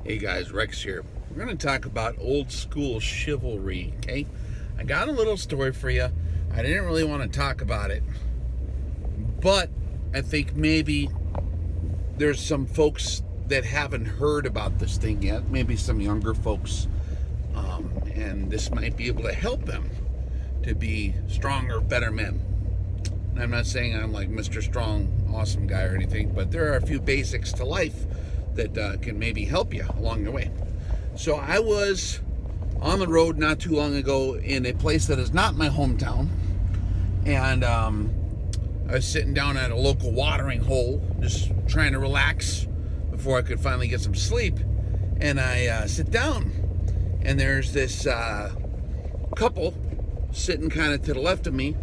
Hey guys, Rex here. We're going to talk about old school chivalry, okay? I got a little story for you. I didn't really want to talk about it, but I think maybe there's some folks that haven't heard about this thing yet, maybe some younger folks, and this might be able to help them to be stronger, better men. And I'm not saying I'm like Mr. Strong, awesome guy or anything, but there are a few basics to life that can maybe help you along the way. So I was on the road not too long ago in a place that is not my hometown, and I was sitting down at a local watering hole just trying to relax before I could finally get some sleep. And I sit down, and there's this couple sitting kind of to the left of me,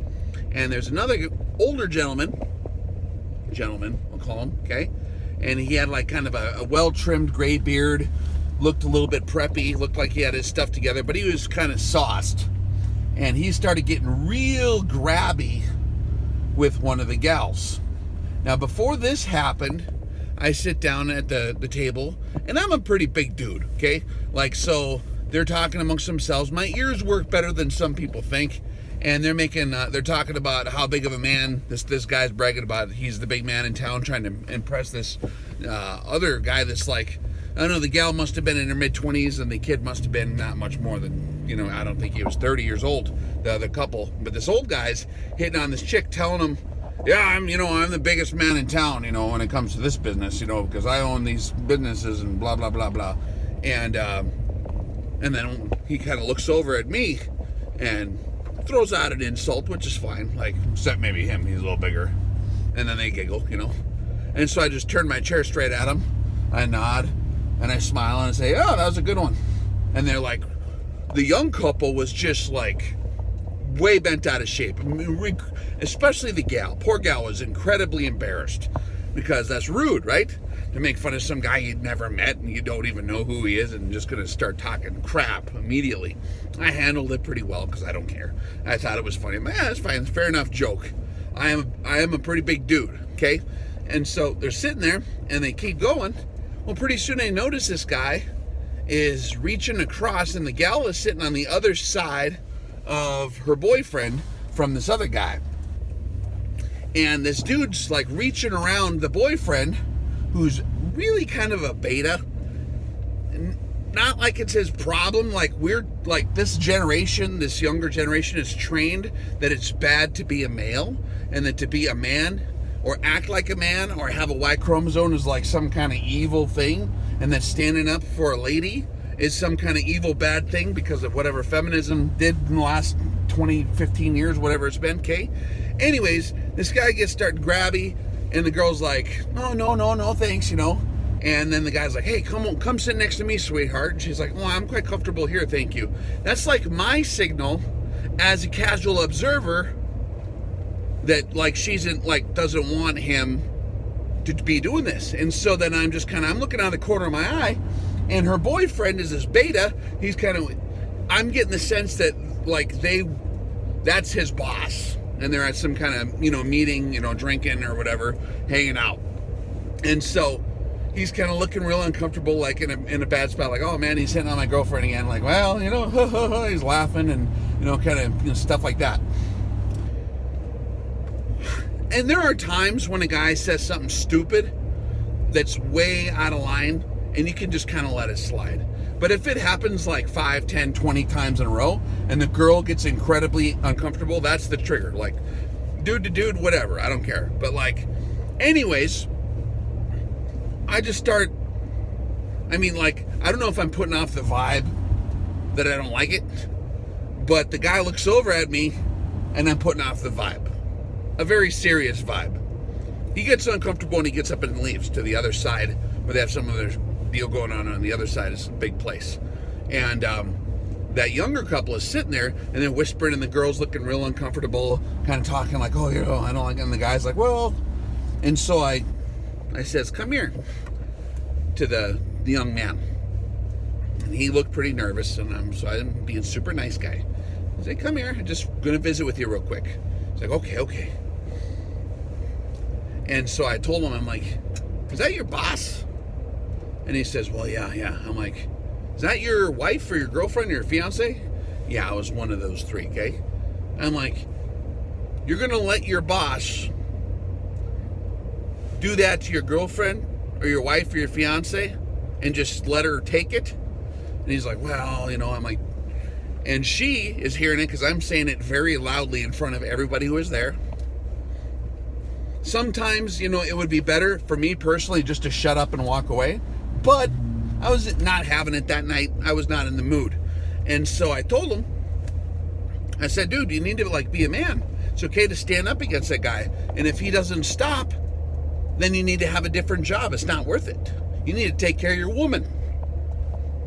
and there's another older gentleman, we'll call him, okay? And he had like kind of a well-trimmed gray beard, looked a little bit preppy, looked like he had his stuff together, but he was kind of sauced. And he started getting real grabby with one of the gals. Now, before this happened, I sit down at the table, and I'm a pretty big dude, okay? Like, so they're talking amongst themselves. My ears work better than some people think. And they're talking about how big of a man this guy's bragging about. He's the big man in town, trying to impress this other guy that's like, I don't know, the gal must have been in her mid-20s and the kid must have been not much more than, I don't think he was 30 years old, the other couple. But this old guy's hitting on this chick, telling him, yeah, I'm the biggest man in town, when it comes to this business, because I own these businesses and blah, blah, blah, blah. And then he kind of looks over at me and throws out an insult, which is fine, like, except maybe him, he's a little bigger. And then they giggle, And so I just turn my chair straight at him, I nod, and I smile, and I say, oh, that was a good one. And they're like, the young couple was just like way bent out of shape, especially the gal. Poor gal was incredibly embarrassed, because that's rude, right? To make fun of some guy you'd never met and you don't even know who he is and just gonna start talking crap immediately. I handled it pretty well because I don't care. I thought it was funny. It's fine. Fair enough joke. I am a pretty big dude, okay? And so they're sitting there and they keep going. Well, pretty soon they notice this guy is reaching across, and the gal is sitting on the other side of her boyfriend from this other guy. And this dude's like reaching around the boyfriend, who's really kind of a beta. Not like it's his problem. Like, this generation, this younger generation is trained that it's bad to be a male, and that to be a man or act like a man or have a Y chromosome is like some kind of evil thing, and that standing up for a lady is some kind of evil bad thing because of whatever feminism did in the last 20, 15 years, whatever it's been, okay? Anyways, this guy gets started grabby, and the girl's like, no, thanks, And then the guy's like, hey, come sit next to me, sweetheart. And she's like, well, I'm quite comfortable here, thank you. That's like my signal as a casual observer that like doesn't want him to be doing this. And so then I'm looking out of the corner of my eye, and her boyfriend is this beta. I'm getting the sense that like that's his boss. And they're at some kind of, meeting, drinking or whatever, hanging out. And so he's kind of looking real uncomfortable, like in a bad spot, like, oh man, he's hitting on my girlfriend again. Like, well, he's laughing and, kind of stuff like that. And there are times when a guy says something stupid that's way out of line, and you can just kind of let it slide. But if it happens like 5, 10, 20 times in a row, and the girl gets incredibly uncomfortable, that's the trigger. Like, dude to dude, whatever, I don't care. But like, anyways, I just start, I don't know if I'm putting off the vibe that I don't like it, but the guy looks over at me, and I'm putting off the vibe. A very serious vibe. He gets uncomfortable, and he gets up and leaves to the other side, where they have some other deal going on the other side. Is a big place. And that younger couple is sitting there, and they're whispering, and the girl's looking real uncomfortable, kind of talking like, oh, I don't like it. And the guy's like, well, and so I says, come here, to the young man. And he looked pretty nervous, and I'm being super nice guy. I say, come here, I'm just going to visit with you real quick. He's like, okay. And so I told him, I'm like, is that your boss? And he says, well, yeah. I'm like, is that your wife or your girlfriend or your fiance? Yeah, I was one of those three, okay? I'm like, you're going to let your boss do that to your girlfriend or your wife or your fiance and just let her take it? And he's like, well, I'm like, and she is hearing it because I'm saying it very loudly in front of everybody who is there. Sometimes, it would be better for me personally just to shut up and walk away. But I was not having it that night. I was not in the mood. And so I told him, I said, dude, you need to be a man. It's okay to stand up against that guy. And if he doesn't stop, then you need to have a different job. It's not worth it. You need to take care of your woman.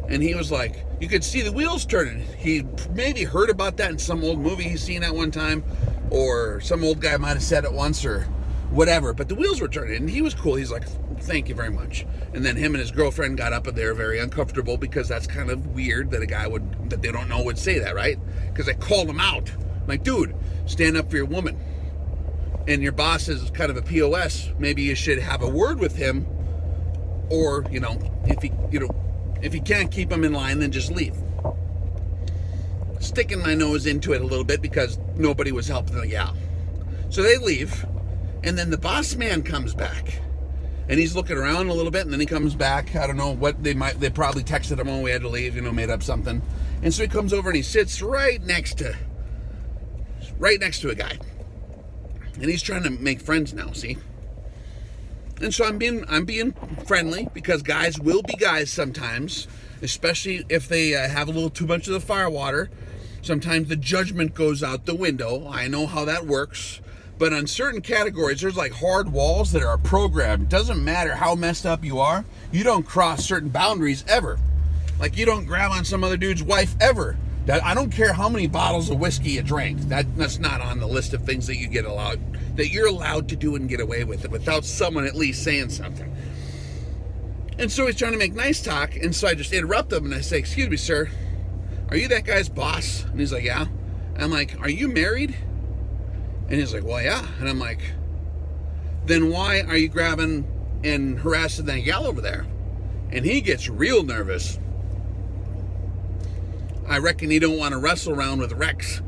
And he was like, you could see the wheels turning. He maybe heard about that in some old movie he's seen at one time, or some old guy might have said it once or whatever, but the wheels were turning, and he was cool. He's like, thank you very much. And then him and his girlfriend got up, and they were very uncomfortable because that's kind of weird that a guy that they don't know would say that, right? Because I called him out. I'm like, dude, stand up for your woman. And your boss is kind of a POS. Maybe you should have a word with him, or, if you can't keep him in line, then just leave. Sticking my nose into it a little bit because nobody was helping the gal. So they leave, and then the boss man comes back. And he's looking around a little bit, and then he comes back. I don't know what they probably texted him, we had to leave, made up something. And so he comes over and he sits right next to a guy. And he's trying to make friends now, see? And so I'm being friendly because guys will be guys sometimes, especially if they have a little too much of the firewater. Sometimes the judgment goes out the window. I know how that works. But on certain categories, there's hard walls that are programmed. It doesn't matter how messed up you are. You don't cross certain boundaries ever. You don't grab on some other dude's wife ever. I don't care how many bottles of whiskey you drank. That's not on the list of things that you're allowed to do and get away with it without someone at least saying something. And so he's trying to make nice talk, and so I just interrupt him and I say, excuse me, sir, are you that guy's boss? And he's like, yeah. And I'm like, are you married? And he's like, well, yeah. And I'm like, then why are you grabbing and harassing that gal over there? And he gets real nervous. I reckon he don't want to wrestle around with Rex.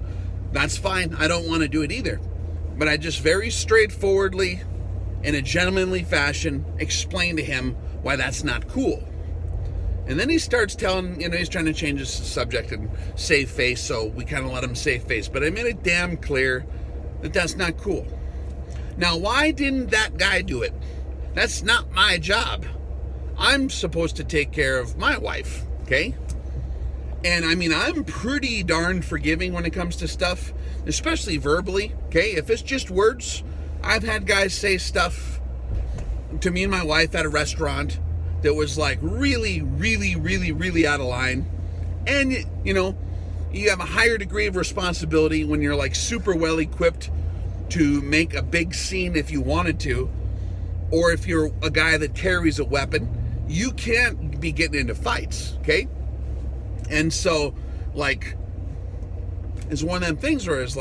That's fine. I don't want to do it either. But I just very straightforwardly, in a gentlemanly fashion, explain to him why that's not cool. And then he starts telling, he's trying to change his subject and save face, so we kind of let him save face. But I made it damn clear that that's not cool. Now, why didn't that guy do it? That's not my job. I'm supposed to take care of my wife, okay? And I'm pretty darn forgiving when it comes to stuff, especially verbally, okay? If it's just words, I've had guys say stuff to me and my wife at a restaurant that was really, really, really, really out of line. And, you have a higher degree of responsibility when you're super well equipped to make a big scene if you wanted to, or if you're a guy that carries a weapon, you can't be getting into fights, okay? And so, it's one of them things where it's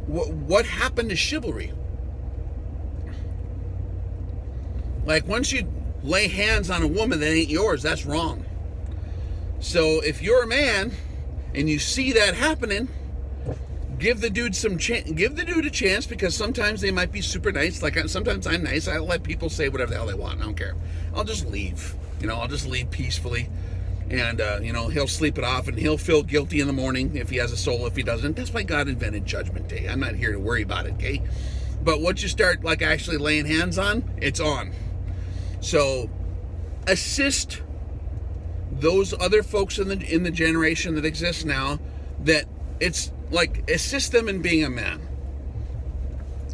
what happened to chivalry? Once you lay hands on a woman that ain't yours, that's wrong. So if you're a man and you see that happening, give the dude a chance, because sometimes they might be super nice. Sometimes I'm nice. I let people say whatever the hell they want. I don't care. I'll just leave. I'll just leave peacefully. And, he'll sleep it off, and he'll feel guilty in the morning if he has a soul. If he doesn't, that's why God invented Judgment Day. I'm not here to worry about it, okay? But once you start, actually laying hands on, it's on. So, assist those other folks in the generation that exists now, that it's assist them in being a man.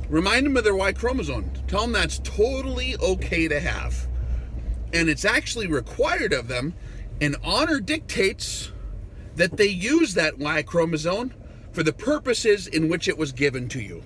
Remind them of their Y chromosome. Tell them that's totally okay to have. And it's actually required of them, and honor dictates that they use that Y chromosome for the purposes in which it was given to you.